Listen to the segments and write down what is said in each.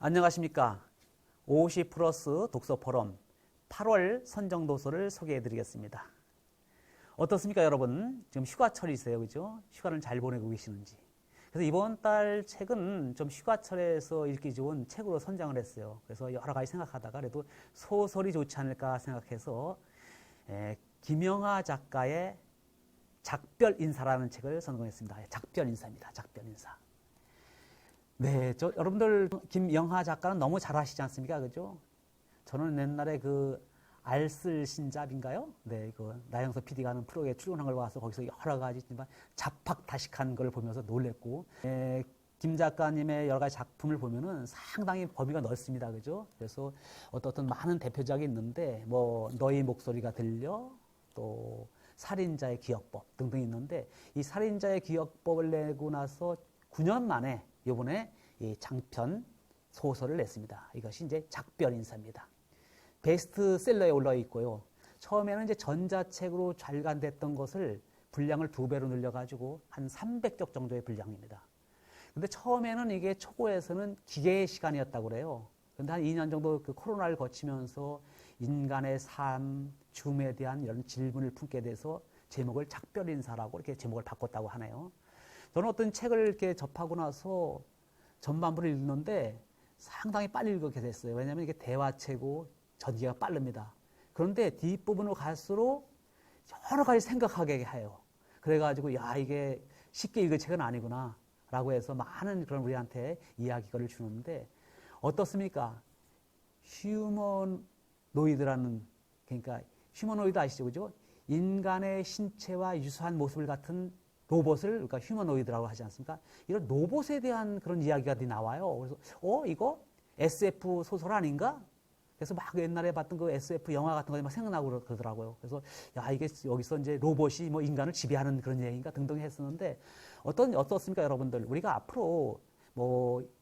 안녕하십니까. 50 플러스 독서 포럼 8월 선정 도서를 소개해 드리겠습니다. 어떻습니까, 여러분? 지금 휴가철이세요, 그죠? 휴가를 잘 보내고 계시는지. 그래서 이번 달 책은 좀 휴가철에서 읽기 좋은 책으로 선정을 했어요. 그래서 여러 가지 생각하다가 그래도 소설이 좋지 않을까 생각해서 김영하 작가의 작별인사라는 책을 선정했습니다. 작별인사입니다. 작별인사. 네, 여러분들 김영하 작가는 너무 잘 아시지 않습니까? 그죠? 저는 옛날에 알쓸신잡인가요? 네, 나영석 PD가 하는 프로에 출연한 걸 봐서 거기서 여러 가지 자팍다식한 걸 보면서 놀랬고, 김 작가님의 여러 가지 작품을 보면은 상당히 범위가 넓습니다. 그죠? 그래서 어떤 많은 대표작이 있는데, 너의 목소리가 들려, 또 살인자의 기억법 등등 있는데, 이 살인자의 기억법을 내고 나서 9년 만에 이번에 이 장편 소설을 냈습니다. 이것이 이제 작별인사입니다. 베스트셀러에 올라 있고요. 처음에는 이제 전자책으로 발간됐던 것을 분량을 2배로 늘려가지고 한 300쪽 정도의 분량입니다. 근데 처음에는 이게 초고에서는 기계의 시간이었다고 그래요. 근데 한 2년 정도 코로나를 거치면서 인간의 삶, 죽음에 대한 이런 질문을 품게 돼서 제목을 작별인사라고 이렇게 제목을 바꿨다고 하네요. 저는 어떤 책을 이렇게 접하고 나서 전반부를 읽는데 상당히 빨리 읽게 됐어요. 왜냐하면 이게 대화체고 전개가 빠릅니다. 그런데 뒷부분으로 갈수록 여러 가지 생각하게 해요. 그래가지고 이게 쉽게 읽을 책은 아니구나 라고 해서 많은 그런 우리한테 이야기거리를 주는데 어떻습니까? 휴머노이드라는, 그러니까 휴머노이드 아시죠? 그죠? 인간의 신체와 유사한 모습을 갖은 로봇을, 그러니까 휴머노이드라고 하지 않습니까? 이런 로봇에 대한 그런 이야기가 나와요. 그래서 이거 SF 소설 아닌가? 그래서 막 옛날에 봤던 SF 영화 같은 거 막 생각나고 그러더라고요. 그래서 이게 여기서 이제 로봇이 인간을 지배하는 그런 얘기인가 등등 했었는데 어떻습니까, 여러분들? 우리가 앞으로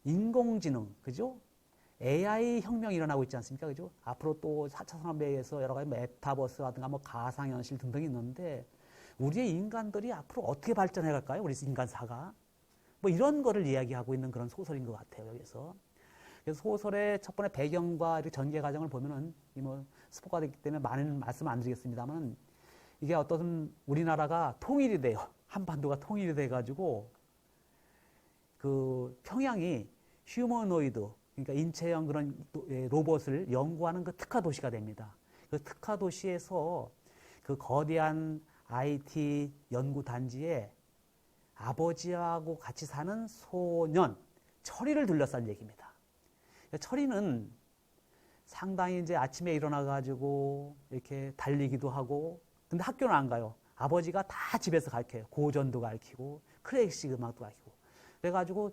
인공지능, 그죠? AI 혁명이 일어나고 있지 않습니까? 그죠? 앞으로 또 4차 산업에서 여러 가지 메타버스라든가 가상현실 등등이 있는데 우리의 인간들이 앞으로 어떻게 발전해 갈까요? 우리 인간사가. 이런 거를 이야기하고 있는 그런 소설인 것 같아요, 여기서. 그래서 소설의 첫 번째 배경과 이렇게 전개 과정을 보면은, 스포가 되기 때문에 많은 말씀 안 드리겠습니다만, 이게 우리나라가 통일이 돼요. 한반도가 통일이 돼가지고, 평양이 휴머노이드, 그러니까 인체형 그런 로봇을 연구하는 특화 도시가 됩니다. 그 특화 도시에서 거대한 IT 연구 단지에 아버지하고 같이 사는 소년 철이를 둘러싼 얘기입니다. 철이는 상당히 이제 아침에 일어나가지고 이렇게 달리기도 하고, 근데 학교는 안 가요. 아버지가 다 집에서 가르쳐요. 고전도 가르치고 클래식 음악도 가르치고. 그래가지고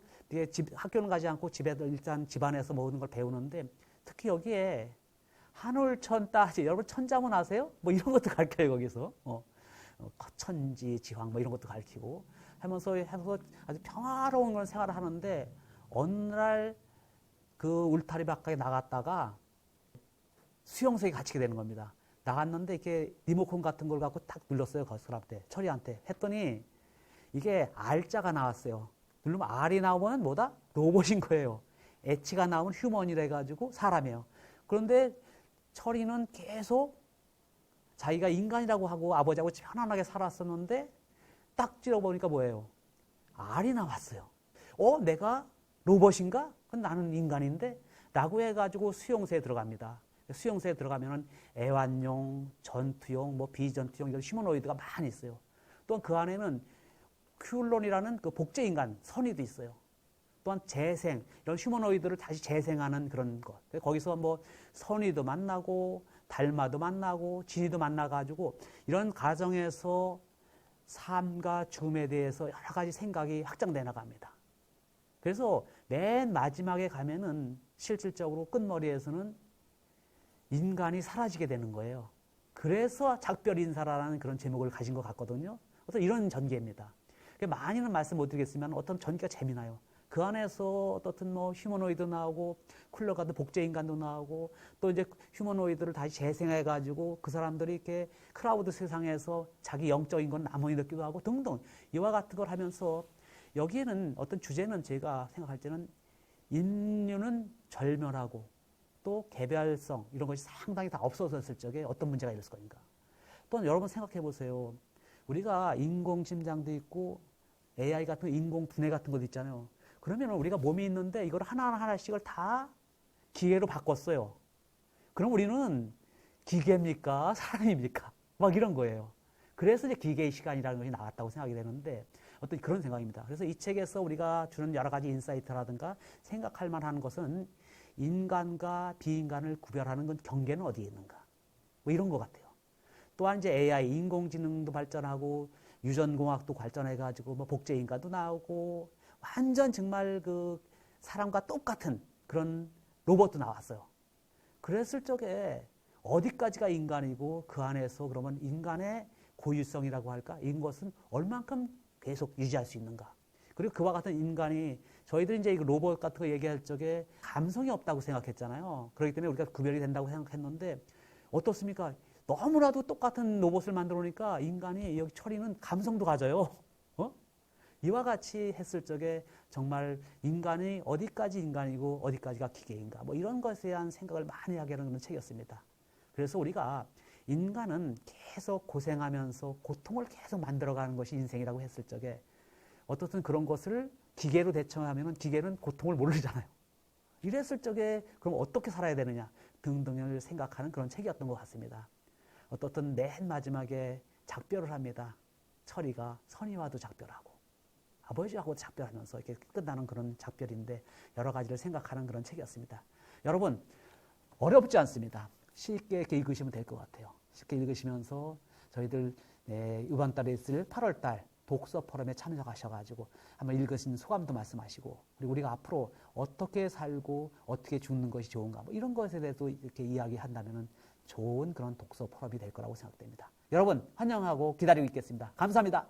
학교는 가지 않고 일단 집안에서 모든 걸 배우는데, 특히 여기에 한울천 따지, 여러분 천자문 아세요? 이런 것도 가르쳐요, 거기서. 천지, 지황 이런 것도 가르치고 하면서 아주 평화로운 그런 생활을 하는데, 어느 날 울타리 바깥에 나갔다가 수용소에 갇히게 되는 겁니다. 나갔는데 이렇게 리모컨 같은 걸 갖고 탁 눌렀어요, 그 사람한테, 철이한테. 했더니 이게 R자가 나왔어요. 누르면 R이 나오면 뭐다? 로봇인 거예요. H가 나오면 휴먼이라 해가지고 사람이에요. 그런데 철이는 계속 자기가 인간이라고 하고 아버지하고 편안하게 살았었는데 딱 찔러보니까 뭐예요? R이 나왔어요. 내가 로봇인가? 그럼 나는 인간인데? 라고 해가지고 수용소에 들어갑니다. 수용소에 들어가면은 애완용, 전투용, 비전투용 이런 휴머노이드가 많이 있어요. 또한 그 안에는 큐론이라는 복제인간, 선의도 있어요. 또한 재생, 이런 휴머노이드를 다시 재생하는 그런 것. 거기서 선의도 만나고, 달마도 만나고, 진이도 만나가지고, 이런 과정에서 삶과 죽음에 대해서 여러 가지 생각이 확장돼 나갑니다. 그래서 맨 마지막에 가면은 실질적으로 끝머리에서는 인간이 사라지게 되는 거예요. 그래서 작별인사라는 그런 제목을 가진 것 같거든요. 그래서 이런 전개입니다. 많이는 말씀 못 드리겠지만 어떤 전개가 재미나요. 그 안에서 어떤 휴머노이드 나오고 쿨러가도 복제인간도 나오고 또 이제 휴머노이드를 다시 재생해가지고 그 사람들이 이렇게 크라우드 세상에서 자기 영적인 건 나무이 느끼기도 하고 등등 이와 같은 걸 하면서 여기에는 어떤 주제는 제가 생각할 때는 인류는 절멸하고 또 개별성 이런 것이 상당히 다 없어졌을 적에 어떤 문제가 있을 것인가. 또는 여러분 생각해 보세요. 우리가 인공심장도 있고 AI 같은 인공두뇌 같은 것도 있잖아요. 그러면 우리가 몸이 있는데 이걸 하나하나씩을 다 기계로 바꿨어요. 그럼 우리는 기계입니까? 사람입니까? 막 이런 거예요. 그래서 이제 기계의 시간이라는 것이 나왔다고 생각이 되는데 어떤 그런 생각입니다. 그래서 이 책에서 우리가 주는 여러 가지 인사이트라든가 생각할 만한 것은 인간과 비인간을 구별하는 건 경계는 어디에 있는가? 뭐 이런 것 같아요. 또한 이제 AI, 인공지능도 발전하고 유전공학도 발전해가지고 뭐 복제인간도 나오고 완전 정말 그 사람과 똑같은 그런 로봇도 나왔어요. 그랬을 적에 어디까지가 인간이고 그 안에서 그러면 인간의 고유성이라고 할까? 이것은 얼만큼 계속 유지할 수 있는가? 그리고 그와 같은 인간이 저희들이 이제 로봇 같은 거 얘기할 적에 감성이 없다고 생각했잖아요. 그렇기 때문에 우리가 구별이 된다고 생각했는데 어떻습니까? 너무나도 똑같은 로봇을 만들어 놓으니까 인간이 여기 처리는 감성도 가져요. 이와 같이 했을 적에 정말 인간이 어디까지 인간이고 어디까지가 기계인가 뭐 이런 것에 대한 생각을 많이 하게 하는 그런 책이었습니다. 그래서 우리가 인간은 계속 고생하면서 고통을 계속 만들어가는 것이 인생이라고 했을 적에 어떻든 그런 것을 기계로 대처하면 기계는 고통을 모르잖아요. 이랬을 적에 그럼 어떻게 살아야 되느냐 등등을 생각하는 그런 책이었던 것 같습니다. 어떻든 맨 마지막에 작별을 합니다. 철이가 선의와도 작별하고 아버지하고 작별하면서 이렇게 끝나는 그런 작별인데 여러 가지를 생각하는 그런 책이었습니다. 여러분 어렵지 않습니다. 쉽게 이렇게 읽으시면 될 것 같아요. 쉽게 읽으시면서 저희들 이번 달에 있을 8월 달 독서 포럼에 참여하셔가지고 한번 읽으신 소감도 말씀하시고 그리고 우리가 앞으로 어떻게 살고 어떻게 죽는 것이 좋은가 뭐 이런 것에 대해서 이렇게 이야기한다면 좋은 그런 독서 포럼이 될 거라고 생각됩니다. 여러분 환영하고 기다리고 있겠습니다. 감사합니다.